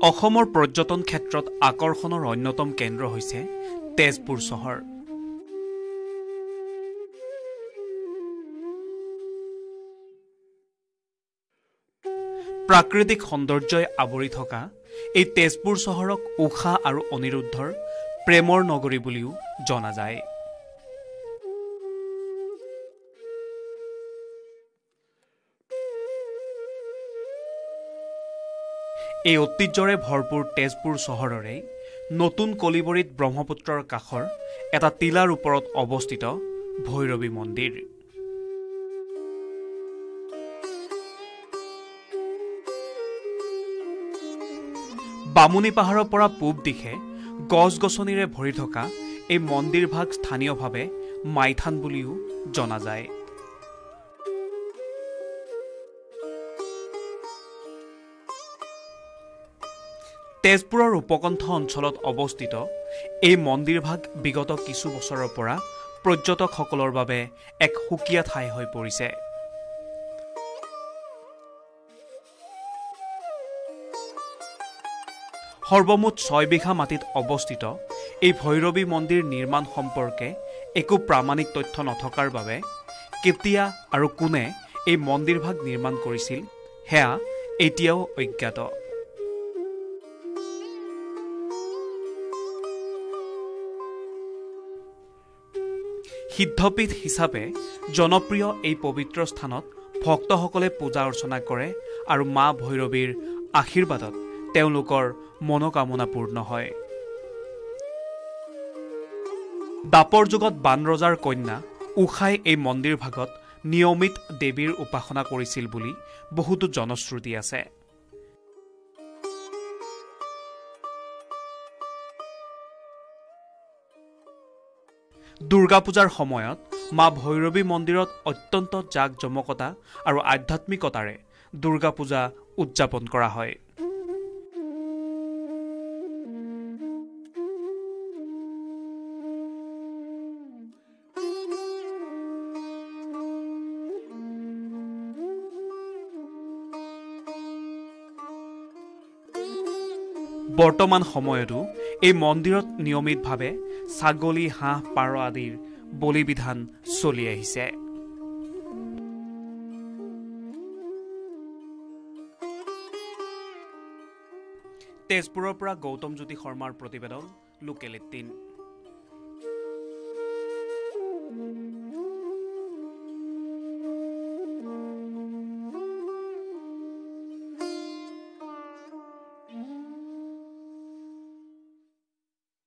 অসমৰ পৰ্যটন ক্ষেত্ৰত আকৰ্ষণৰ অন্যতম কেন্দ্ৰ হৈছে তেজপুৰ চহৰ। প্ৰাকৃতিক সৌন্দৰ্যই আৱৰি থকা এই তেজপুৰ চহৰক ঊষা আৰু অনিৰুদ্ধৰ প্ৰেমৰ নগৰী বুলিও জনা যায়। এই ঐতিহ্যৰে ভৰপূৰ তেজপুৰ চহৰৰে নতুন কলিবৰীত ব্ৰহ্মপুত্ৰৰ কাষৰ এটা টিলাৰ ওপৰত অৱস্থিত ভৈৰৱী মন্দিৰ। বামুণী পাহাৰৰ পৰা পূব দিশে গছ-গছনিৰে ভৰি থকা এই মন্দিৰভাগ স্থানীয়ভাৱে মাইথান বুলিও জনা যায়। তেজপুৰৰ উপকণ্ঠ অঞ্চলত অৱস্থিত এই মন্দিৰভাগ বিগত কিছু বছৰৰ পৰা পৰ্যটকসকলৰ বাবে এক সুকীয়া ঠাই হৈ পৰিছে। সৰ্বমুঠ 6 বিঘা মাটিত অৱস্থিত এই ভৈৰৱী মন্দিৰ নিৰ্মাণ সম্পৰ্কে একো প্ৰামাণিক তথ্য নথকাৰ বাবে কেতিয়া আৰু কোনে এই মন্দিৰভাগ নিৰ্মাণ কৰিছিল সেয়া এতিয়াও অজ্ঞাত। সিদ্ধপীঠ হিচাপে জনপ্ৰিয় এই পবিত্ৰ স্থানত ভক্তসকলে পূজা অৰ্চনা কৰে আৰু মা ভৈৰৱীৰ আশীৰ্বাদত তেওঁলোকৰ মনোকামনা পূৰ্ণ হয়। দাপৰ যুগত বানৰজাৰ কন্যা ঊষাই এই মন্দিৰ ভাগত নিয়মিত দেৱীৰ উপাসনা কৰিছিল বুলি বহুতো জনশ্ৰুতি আছে। দুৰ্গা পূজাৰ সময়ত মা ভৈৰৱী মন্দিৰত অত্যন্ত জাক-জমকতা আৰু আধ্যাত্মিকতাৰে দুৰ্গা পূজা উদযাপন কৰা হয়। বৰ্তমান সময়তো এই মন্দিৰত নিয়মিতভাৱে ছাগলী, হাঁহ, পাৰ আদিৰ বলিবিধান চলি আহিছে। তেজপুৰৰ পৰা গৌতম জ্যোতি শৰ্মাৰ প্ৰতিবেদন, লোকেল 18।